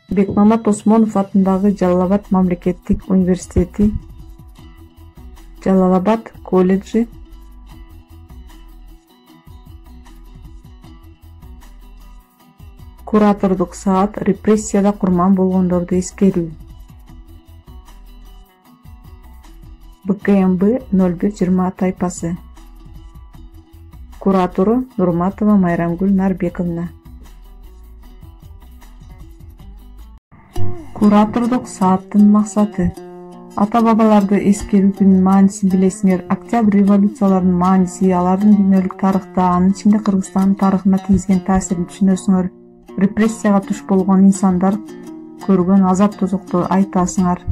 Бекмамат Осмонов атындагы Жалал-Абад мамлекеттик университети, Жалал-Абад колледжи, куратордук саат репрессияда курман болгондорду эскерүү. БКМБ 0120 тайпасы. Куратору Нурматова Майрамгүл Нарбековна. Куратордук сааттын максаты: ата-бабаларды эскерүү күнүнүн маанисин билесиңер. Октябрь революцияларынын мааниси, алардын дүйнөлүк тарыхта, анын ичинде Кыргызстандын тарыхына тийгизген таасирин түшүнөсүңөр. Репрессияга туш болгон инсандар көргөн азап тозокту айтасыңар.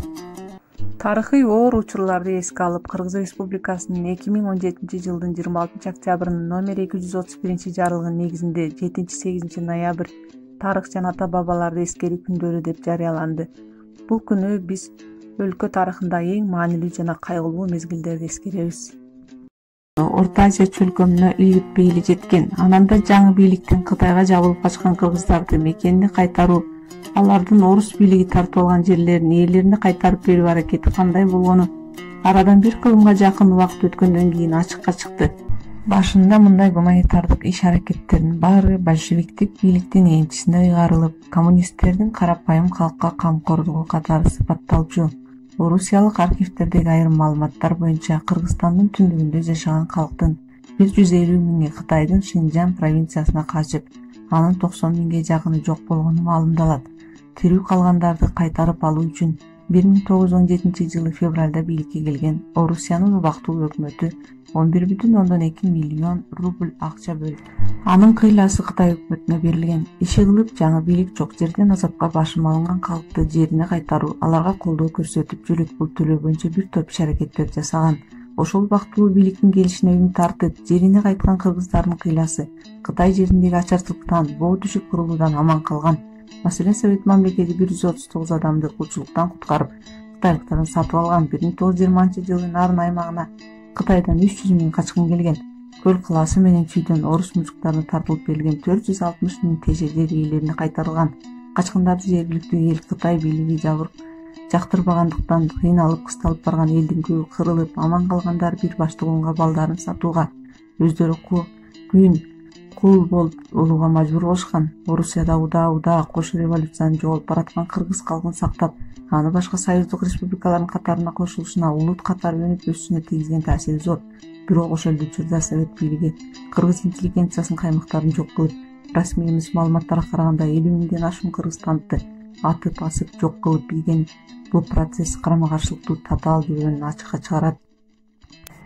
Тарыхый оор учурларды эске алып, Кыргыз Республикасынын 2017 жылдын 26 октябрынын номер 231 жарлыгынын негизинде 7-8 ноябрь тарых жана ата-бабаларды эскерүү күндөрү деп жарыяланды. Бул күнү биз өлкө тарыхында эң маанилүү жана кайгылуу мезгилдерди эскеребиз. Орто Азия чөлкөмүнө илгип бейли жеткен, анан да жаңы бийликтен Кытайга жабылып качкан кыргыздарды мекенине кайтаруу, алардын орус бийлиги тартып алган жерлерин ээлерине кайтарып берүү аракети кандай болгону арадан бир кылымга жакын убакыт өткөндөн кийин ачыкка чыкты. Башында мындай гуманитардык иш-аракеттердин баары большевиктик бийликтин энчисине ыйгарылып, коммунисттердин карапайым калкка камкордугу катары сыпатталчу. Орусиялык архивдердеги айрым маалыматтар боюнча Кыргызстандын түндүгүндө жашаган калктын 150 миңи Кытайдын Шинжан провинциясына качып, анын 90 миңге жакыны жок болгону маалымдалат. Тирүү калгандарды кайтарып алуу үчүн 1917 жылы февралда бийликке келген Орусиянын убактылуу өкмөтү 11,2 миллион рубль акча бөлүп, анын кыйласы Кытай өкмөтүнө берилген. Иши кылып, жаңы бийлик жок жерден азапка башым алынган калкты жерине кайтаруу, аларга колдоо көрсөтүп, жөлөк пул төлөө боюнча бир топ иш-аракеттер жасаган. Ошол убактылуу бийликтин келишине үмүт артып, жерине кайткан кыргыздардын кыйласы Кытай жериндеги ачарчылыктан, боо түшүп кырылуудан аман калган. Маселен, Совет мамлекети 139 адамды кулчулуктан куткарып, кытайлыктардан сатып алган. 1920 жылы Нарын аймагына Кытайдан 300 миң качкын келген. Көл кылаасы менен чүйдөн орус мужуктарына тартылып берилген 460 миң теше жер ээлерине кайтарылган. Качкындарды жергиликтүү эл Кытай бийлиги жактырбагандыктан кыйналып, кысталып барган элдин көбү кырылып, аман калгандар бир баштыгунга балдарын сатууга, өздөрү кул болуп улууга мажбур болушкан. Орусияда удаа кош революцияны жоголуп бараткан кыргыз калкын сактап, аны башка союздук республикалардын катарына кошулушуна, улут катары өнүп өсүшүнө тийгизген таасири зор. Бирок ошол эле учурда Совет бийлиги кыргыз интеллигенциясынын каймактарын жок кылып, расмий эмес маалыматтарга караганда 50 миңден ашуун кыргызстанды атып асып жок кылып ийген. Бул процесс карама-каршылыктуу татаал жүргөнүн ачыкка чыгарат.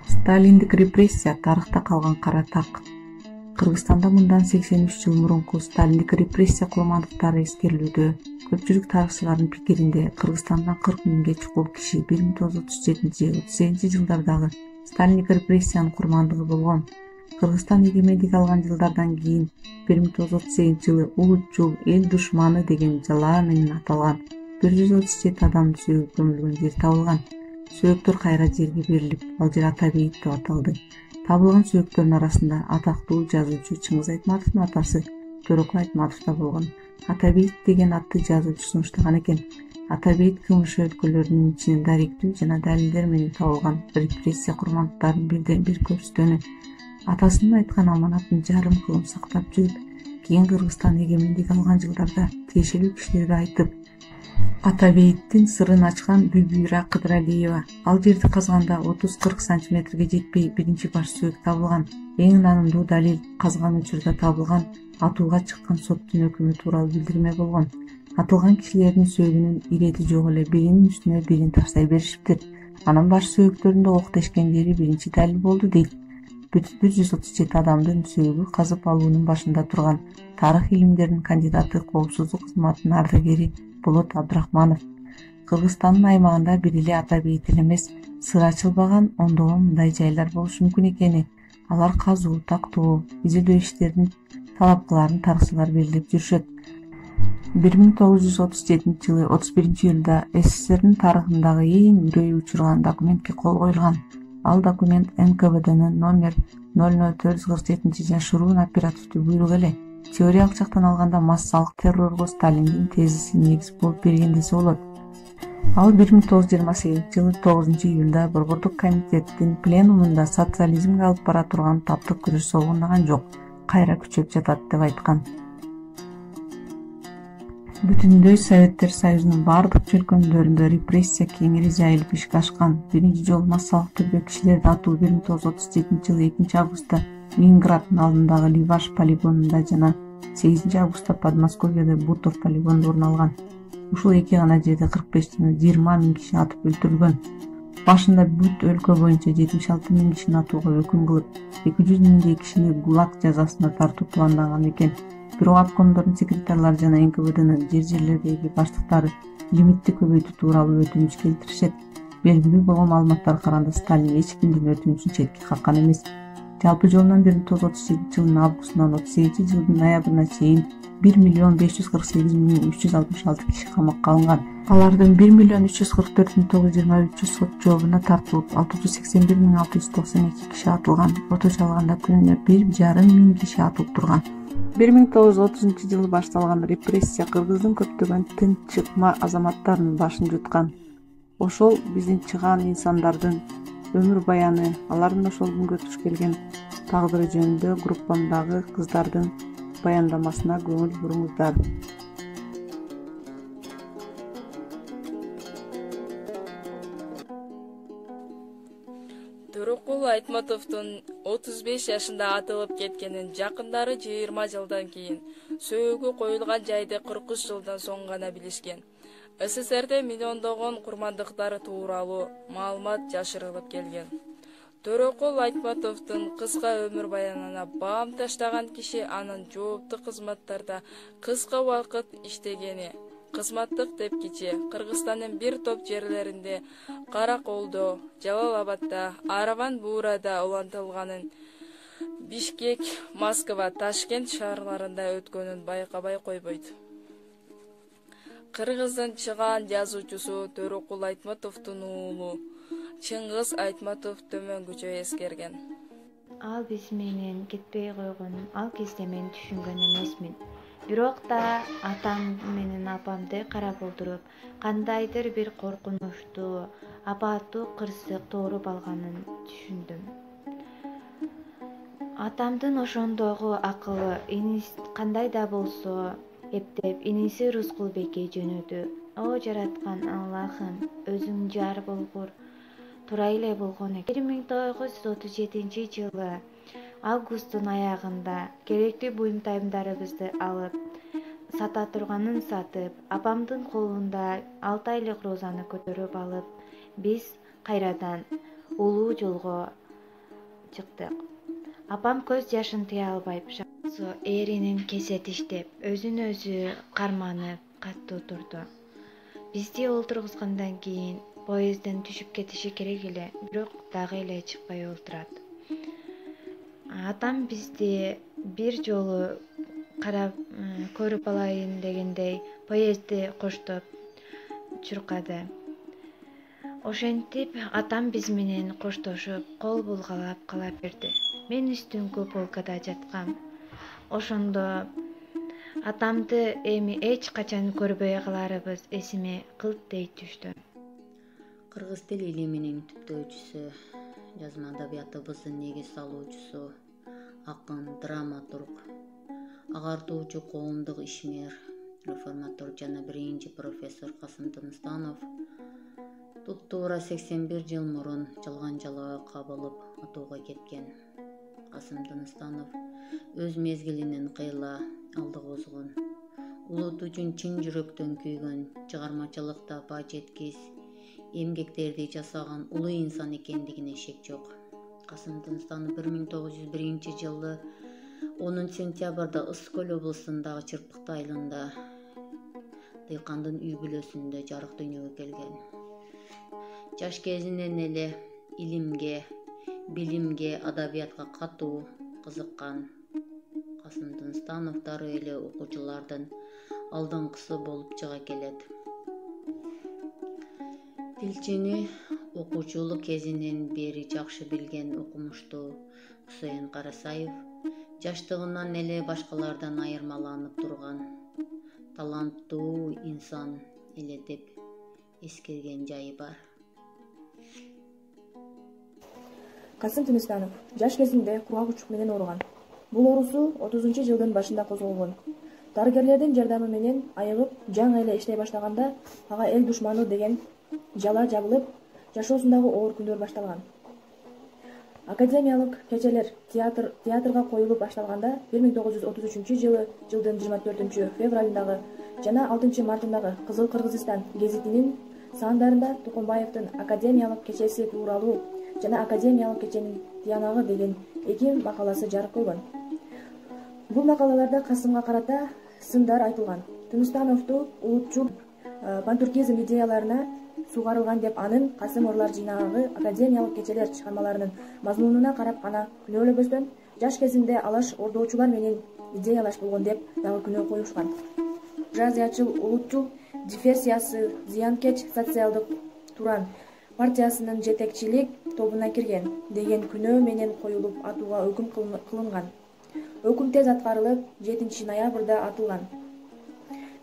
Сталиндик репрессия тарыхта калган кара так. Кыргызстанда мындан 83 жыл мурунку сталиндик репрессия курмандыктары эскерилүүдө. Көпчүлүк тарыхчылардын пикиринде Кыргызстандан 40 миңге чукул киши 1937-38 жылдардагы сталиндик репрессиянын курмандыгы болгон. Кыргызстан эгемендик алган жылдардан кийин 1938 жылы улутчул эл душманы деген жалаа менен аталган 137 адамдын сөөгү көмүлгөн жер табылган. Сөөктөр кайра жерге берилип, ал жер Ата бейит деп аталды. Табылган сөөктөрдүн арасында атактуу жазуучу Чыңгыз Айтматовдун атасы Төрөкул Айтматов да болгон. Ата бейит деген атты жазуучу сунуштаган экен. Ата бейит кылмыш өлкөлөрүнүн ичинен даректүү жана далилдер менен табылган репрессия курмандыктарынын бирден бир көрсөтөнү. Атасынын айткан аманатын жарым кылым сактап жүрүп, кийин Кыргызстан эгемендик алган жылдарда тиешелүү кишилерге айтып, Ата бейиттин сырын ачкан Бүбүйра Кыдыралиева. Ал жерди казганда 30-40 сантиметрге жетпей биринчи баш сөөк табылган. Эң наанымдуу далил казган учурда табылган атууга чыккан соттун өкүмү тууралуу билдирме болгон. Атылган кишилердин сөөгүнүн ирети жок эле, биринин үстүнө бирин таштай беришиптир. Анын баш сөөктөрүндө ок тешкен жери биринчи далил болду дейт. 137 адамдын сөөгү казып алуунун башында турган тарых илимдеринин кандидаты, коопсуздук кызматынын ардагери Болот Абдрахманов. Кыргызстандын аймагында бир эле Ата бейит эле эмес, сыр ачылбаган ондогон мындай жайлар болушу мүмкүн экени, алар казуу, тактоо, изилдөө иштерин талапкыларын тарыхчылар белгилеп жүрүшөт. 1937 жылы 31-июлда СССРдин тарыхындагы эң үрөй учурган документке кол коюлган. Ал документ НКВДнын номер 00447 жашыруун оперативдүү буйругу эле. Теориялык жактан алганда массалык террорго Сталиндин тезиси негиз болуп берген десе болот. Ал 1928 жылы 9-июлда Борбордук комитеттин пленумунда социализмге алып бара турган таптык күрөш солгундаган жок, кайра күчөп жатат деп айткан. Бүтүндөй Советтер Союзунун бардык чөлкөмдөрүндө репрессия кеңири жайылып ишке ашкан. Биринчи жолу массалык түрдө кишилерди атуу 1937 жылы 2 августта Ленинграддын алдындагы Ливаш полигонунда жана 8 августта Подмосковьеде Бутов полигонунда орун алган. Ушул эки гана жерде 45 жана 20 миң киши атып өлтүрүлгөн. Башында бүт өлкө боюнча 76 миң кишини атууга өкүм кылып, 200 миңдей кишини ГУЛАГ жазасына тартуу планданган экен. Бирок обкомдордун секретарлары жана НКВДнын жер-жерлердеги баштыктары лимитти көбөйтүү тууралуу өтүнүч келтиришет. Белгилүү болгон маалыматтарга караганда Сталин эч кимдин өтүнүчүн четке каккан эмес. Жалпы жолунан 1937 жылдын августунан 38 жылдын ноябрына чейин 1.548.366 киши камакка алынган. Алардын 1.344.923 сот жообуна тартылып, 681.692 киши атылган. Орточо алганда күнүнө 1,5 миң киши атылып турган. 1930 жылы башталган репрессия кыргыздын көптөгөн тынчыкма азаматтарынын башын жуткан. Ошол биздин чыгаан инсандардын өмүр баяны, алардын ошол күнгө туш келген тагдыры жөнүндө группамдагы кыздардын баяндамасына көңүл буруңуздар. Төрөкул Айтматовдун 35 жашында атылып кеткенин жакындары 20 жылдан кийин сөөгү коюлган жайды 43 жылдан соң гана билишкен. СССРде миллиондогон курмандыктары тууралуу маалымат жашырылып келген. Төрөкул Айтматовдун кыска өмүр баянына баам таштаган киши анын жооптуу кызматтарда кыска убакыт иштегени, кызматтык тепкичи Кыргызстандын бир топ жерлеринде Караколдо, Жалал-Абадда, Араван-Буурада улантылганын, Бишкек, Москва, Ташкент шаарларында өткөнүн байкабай койбойт. Кыргыздын чыгаан жазуучусу Төрөкул Айтматовдун уулу Чыңгыз Айтматов төмөнгүчө эскерген. Ал биз менен кетпей койгон ал кезде мен түшүнгөн эмесмин. Бирок да атам менен апамды карап олтуруп, кандайдыр бир коркунучтуу, апаттуу кырсык тооруп алганын түшүндүм. Атамдын ошондогу акылы, кандай да болсо эптеп иниси Рускулбекке жөнөдү. О жараткан Аллахым, өзүң жар болгур. Тура эле болгон экен. 1937 жылы августтун аягында керектүү буюм-таимдарыбызды алып, сата турганын сатып, апамдын колунда 6 айлык розаны көтөрүп алып, биз кайрадан улуу жолго чыктык. Апам көз жашын тыя албай, эринин кесе тиштеп, өзүн өзү карманып катуу турду. Бизди олтургузгандан кийин поездден түшүп кетиши керек эле, бирок дагы эле чыкпай олтурат. Атам бизди бир жолу карап көрүп алайын дегендей поездди коштоп чуркады. Ошентип атам биз менен коштошуп, кол булгалап кала берди. Мен үстүңкү полкада жаткам. Ошондо атамды эми эч качан көрбөй каларыбыз эсиме кылттай түштү. Кыргыз тил илиминин түптөөчүсү, жазма адабиятыбыздын негиз салуучусу, акын, драматург, агартуучу, коомдук ишмер, реформатор жана биринчи профессор Касым Тыныстанов туп-туура 81 жыл мурун жалган жалаа кабылып атууга кеткен. Касым Тыныстанов өз мезгилинин кыйла алдыга озгон, улут үчүн чын жүрөктөн күйгөн, чыгармачылыкта баа жеткис эмгектерди жасаган улуу инсан экендигине шек жок. Касым Тыныстанов 1901 жылы 10 сентябрда Ысык Көл облусундагы Чырпыкты айылында дыйкандын үй бүлөсүндө жарык дүйнөгө келген. Жаш кезинен эле илимге, билимге, адабиятка катуу кызыккан Касым Тыныстанов дары эле окуучулардын алдыңкысы болуп чыга келет. Тилчини окуучулук кезинен бери жакшы билген окумуштуу Усейин Карасаев жаштыгынан эле башкалардан айырмаланып турган таланттуу инсан эле деп эскерген жайы бар. Касым Тыныстанов жаш кезинде кургак учук менен ооруган. Бул оорусу 30-жылдын башында козголгон. Дарыгерлердин жардамы менен айыгып, жаңы эле иштей баштаганда ага эл душманы деген жала жабылып, жашоосундагы оор күндөр башталган. Академиялык кечелер театрга коюлуп башталганда 1933 жылдын 24 февралындагы жана 6 мартындагы Кызыл Кыргызстан гезитинин сандарында Тукумбаевдин академиялык кечеси тууралуу жана академиялык кеченин тиянагы деген 2 макаласы жарык болгон. Бул макалаларда Касымга карата сындар айтылган. Тыныстановду улутчул пантуркизм идеяларына сугарылган деп анын Касым орлар жыйнагы академиялык кечелер чыгармаларынын мазмунуна карап гана күнөөлөбөстөн, жаш кезинде алаш ордоочулар менен идеялаш болгон деп дагы күнөө коюшкан. Жазячыл улутчул дифферсиясы зыянкеч социалдык туран партиясынын жетекчилик тобуна кирген деген күнөө менен коюлуп атууга өкүм кылынган. Өкүм тез аткарылып 7 ноябрда атылган.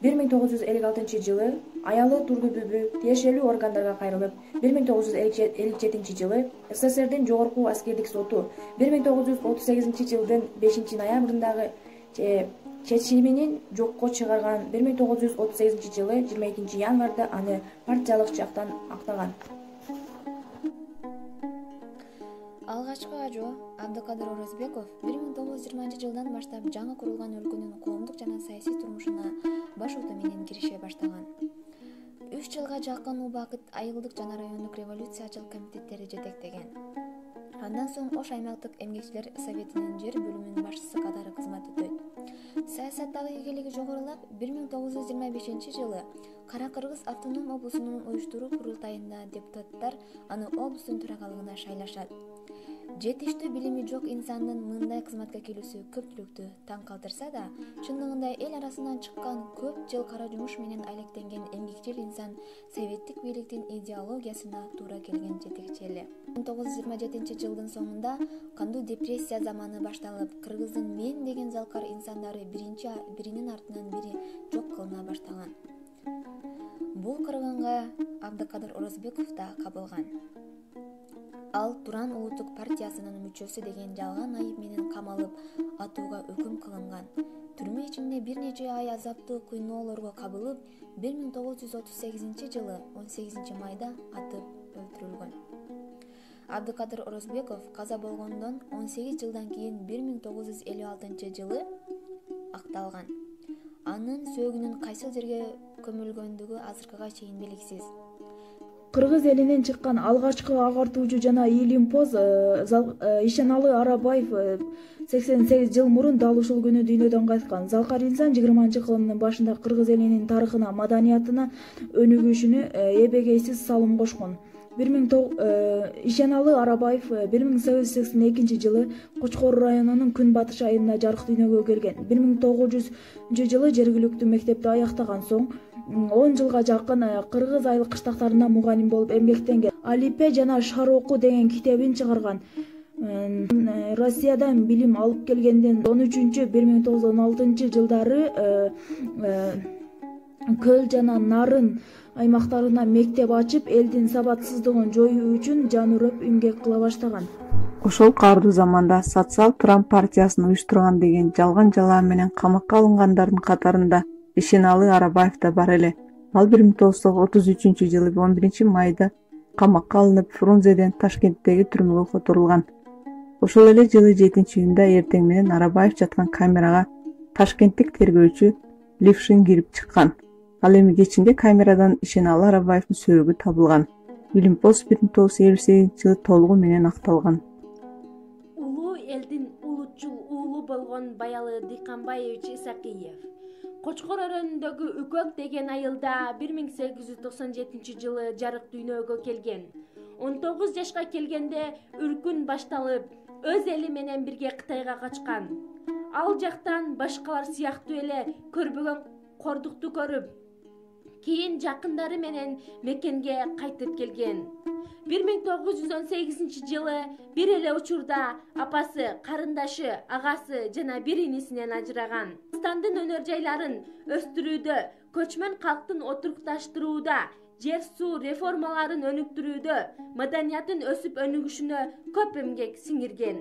1956 жылы аялы Турдубүбү тиешелүү органдарга кайрылып, 1957 жылы СССРдин жогорку аскердик соту 1938 жылдын 5 ноябрындагы чечиминин жокко чыгарган. 1938 жылы 22 январда аны партиялык жактан актаган. Алгачкы ажоо Абдыкадыр Орозбеков 1920 жылдан баштап жаңы курулган өлкөнүн коомдук жана саясий турмушуна баш оту менен кирише баштаган. 3 жылга жакын убакыт айылдык жана райондук революциячыл комитеттерди жетектеген. Андан соң Ош аймактык эмгекчилер советинин жер бөлүмүнүн башчысы катары кызмат өтөйт. Саясаттагы ийгилиги жогорулап, 1925 жылы Кара Кыргыз автоном облусунун уюштуруу курултайында депутаттар аны облустун төрагалыгына шайлашат. Жетиштүү билими жок инсандын мындай кызматка келүүсү көпчүлүктү таң калтырса да, чындыгында эл арасынан чыккан көп жыл кара жумуш менен айлектенген эмгекчил инсан советтик бийликтин идеологиясына туура келген жетекчи эле. 1927 жылдын соңунда кандуу депрессия заманы башталып, Кыргыздын мен деген залкар инсандары биринин артынан бири жок кылына баштаган. Бул кыргынга Абдыкадыр Орозбеков да кабылган. Ал Туран улуттук партиясынын мүчөсү деген жалган айып менен камалып, атууга өкүм кылынган. Түрмө ичинде бир нече ай азаптуу кыйноолорго кабылып, 1938 жылы 18 майда атып өлтүрүлгөн. Абдыкадыр Орозбеков каза болгондон 18 жылдан кийин 1956 жылы акталган. Анын сөөгүнүн кайсыл жерге көмүлгөндүгү азыркыга чейин белгисиз. Кыргыз элинен чыккан алгачкы агартуучу жана илимпоз Ишеналы Арабаев 88 жыл мурун дал ушул күнү дүйнөдөн кайткан. Залкар инсан 20-кылымдын башында кыргыз элинин тарыхына, маданиятына өнүгүшүнө эбегейсиз салым кошкон. Ишеналы Арабаев 1882 жылы Кочкор районунун Күн-Батыш айылында жарык дүйнөгө келген. 1900 жылы жергиликтүү мектепти аяктаган соң 10 жылга жакын кыргыз айыл кыштактарында мугалим болуп эмгектенген. Алипе жана Шароку деген китебин чыгарган. Россиядан билим алып келгенден 1916 жылдары Көл жана Нарын аймактарына мектеп ачып, элдин сабатсыздыгын жоюу үчүн жанурап эмгек кыла баштаган. Ошол каардуу заманда социал-туран партиясын уюштурган деген жалган жалаа менен камакка алынгандардын катарында Ишеналы Арабаев да бар эле. Ал 1933 жылы 11 майда камакка алынып, Фрунзеден Ташкенттеги түрмөгө которулган. Ошол эле жылы 7-июнда эртең менен Арабаев жаткан камерага ташкенттик тергөөчү Лившин кирип чыккан. Ал эми кечинде камерадан Ишеналы Арабаевдин сөөгү табылган. Илимпоз 1958 жылы толугу менен акталган. Улуу элдин улутчул уулу болгон Баялы Дыйканбаевич Исакиев Кочкор өрөөнүндөгү Үкөк деген айылда 1897 жылы жарык дүйнөгө келген. 19 жашка келгенде үркүн башталып, өз эли менен бирге Кытайга качкан. Ал жактан башкалар сыяктуу эле көрбөгөн кордукту көрүп, кийин жакындары менен мекенге кайтып келген. 1918-жылы бир эле учурда апасы, карындашы, агасы жана бир инисинен ажыраган. Кыргызстандын өнөр жайларын өстүрүүдө, көчмөн калктын отурукташтырууда, жер суу реформаларын өнүктүрүүдө, маданияттын өсүп өнүгүшүнө көп эмгек сиңирген.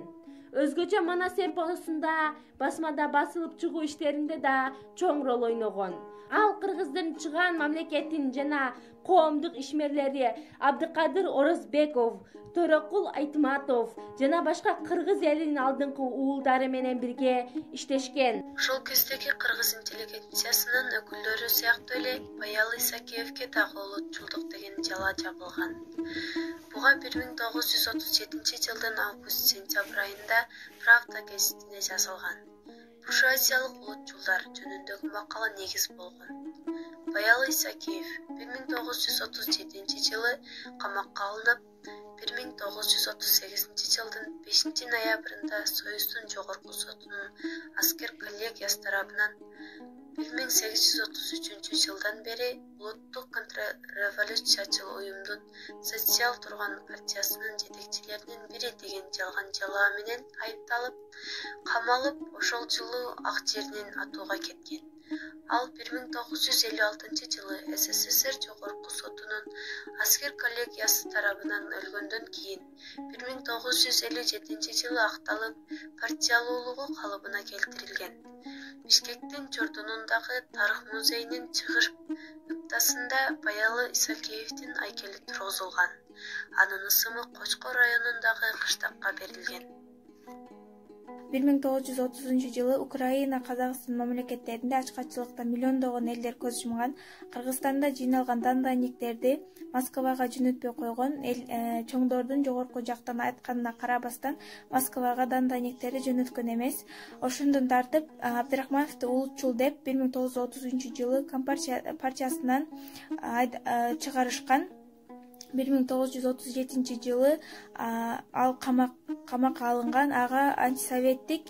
Өзгөчө манас эпосунда, басмада басылып чыгуу иштеринде да чоң роль ойногон. Ал кыргыздын чыган мамлекеттин жана коомдук ишмерлери Абдыкадыр Орозбеков, Төрөкул Айтматов жана башка кыргыз элинин алдыңкы уулдары менен бирге иштешкен. Ошол кездеги кыргыз интеллигенциясынын өкүлдөрү сыяктуу эле Баялы Исакеевге дагы улутчулдук деген жала жабылган. Буга 1937 жылдын август-сентябрь айында Правда гезитине жазылган. Буржуазиялык улутчулдар жөнүндөгү макала негиз болгон. Баялы Исакеев 1937 жылы камакка алынып, 1938 жылдын 5 ноябрында Союздун жогорку сотунун аскер коллегиясы тарабынан 1833 жылдан бери улуттук контрреволюциячыл уюмдун Социал турган партиясынын жетекчилеринин бири деген жалган жалаа менен айыпталып, камалып, ошол жылы ак жеринен атууга кеткен. Ал 1956 жылы СССР жогорку сотунун аскер коллегиясы тарабынан өлгөндөн кийин 1957 жылы акталып, партиялуулугу калыбына келтирилген. Бишкектин Чордунундагы Тарых музейинин чыгыш ыктасында Баялы Исакеевдин айкели тургузулган. Анын ысымы Кочкор районундагы кыштакка берилген. 1930 жылы Украина, Казакстан мамлекеттеринде ачкачылыкта миллиондогон элдер көз жумган. Кыргызстанда жыйналган дандайниктерди Москвага жөнөтпөй койгон. Чоңдордун жогорку жактан айтканына карабастан Москвага дандайниктери жөнөткөн эмес. Ошондон тартып Абдрахмановду улутчул деп 1930 жылы Компартиясынан чыгарышкан. 1937 жылы ал камакка алынган. Ага антисоветтик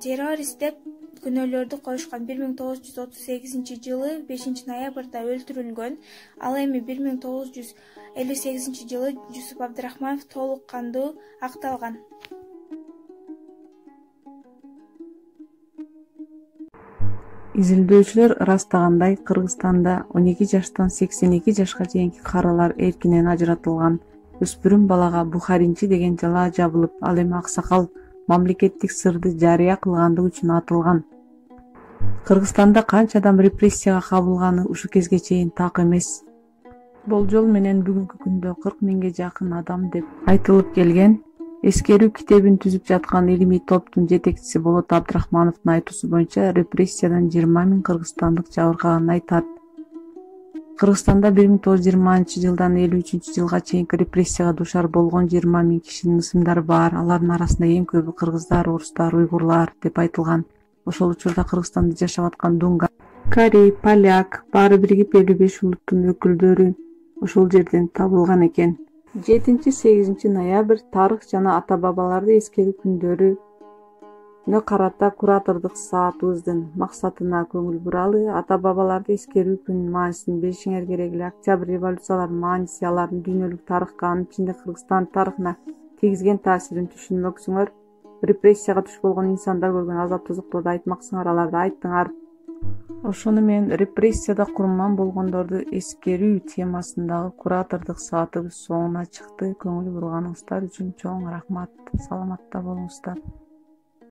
террорист деп күнөөлөрдү коюшкан. 1938 жылы 5 ноябрда өлтүрүлгөн. Ал эми 1958 жылы Жусуп Абдрахманов толук кандуу акталган. Изилдөөчүлөр ырастагандай, Кыргызстанда 12 жаштан 82 жашка чейинки каралар эркинен ажыратылган. Өспүрүм балага Бухаринчи деген жала жабылып, ал эми аксакал мамлекеттик сырды жарыя кылгандыгы үчүн атылган. Кыргызстанда канча адам репрессияга кабылганы ушу кезге чейин так эмес. Болжол менен бүгүнкү күндө 40 миңге жакын адам деп айтылып келген. Эскерүү китебин түзүп жаткан илимий топтун жетекчиси Болот Абдрахмановдун айтуусу боюнча репрессиядан 20 миң кыргызстандык жабыркаганын айтат. Кыргызстанда 1920 жылдан 53 жылга чейинки репрессияга душар болгон 20 миң кишинин ысымдары бар. Алардын арасында эң көбү кыргыздар, орустар, уйгурлар деп айтылган. Ошол учурда Кыргызстанда жашап аткан дунгар, корей, поляк баары биригип 55 улуттун өкүлдөрү ошол жерден табылган экен. 7-8 ноябрь тарых жана ата-бабаларды эскерүү күндөрүнө карата куратордук саатыбыздын максатына көңүл буралы. Ата-бабаларды эскерүү күнүнүн маанисин билишиңер керек эле. Октябрь революцияларынын мааниси, алардын дүйнөлүк тарыхка, анын ичинде Кыргызстан тарыхына тийгизген таасирин түшүнмөксүңөр. Репрессияга туш болгон инсандар көргөн азап-тозокторду айтмаксыңар, аларды айттыңар. Ошону менен репрессияда курман болгондорду эскерүү темасындагы куратордук саатыбыз соңуна чыкты. Көңүл бурганыңыздар үчүн чоң рахмат. Саламатта болуңуздар.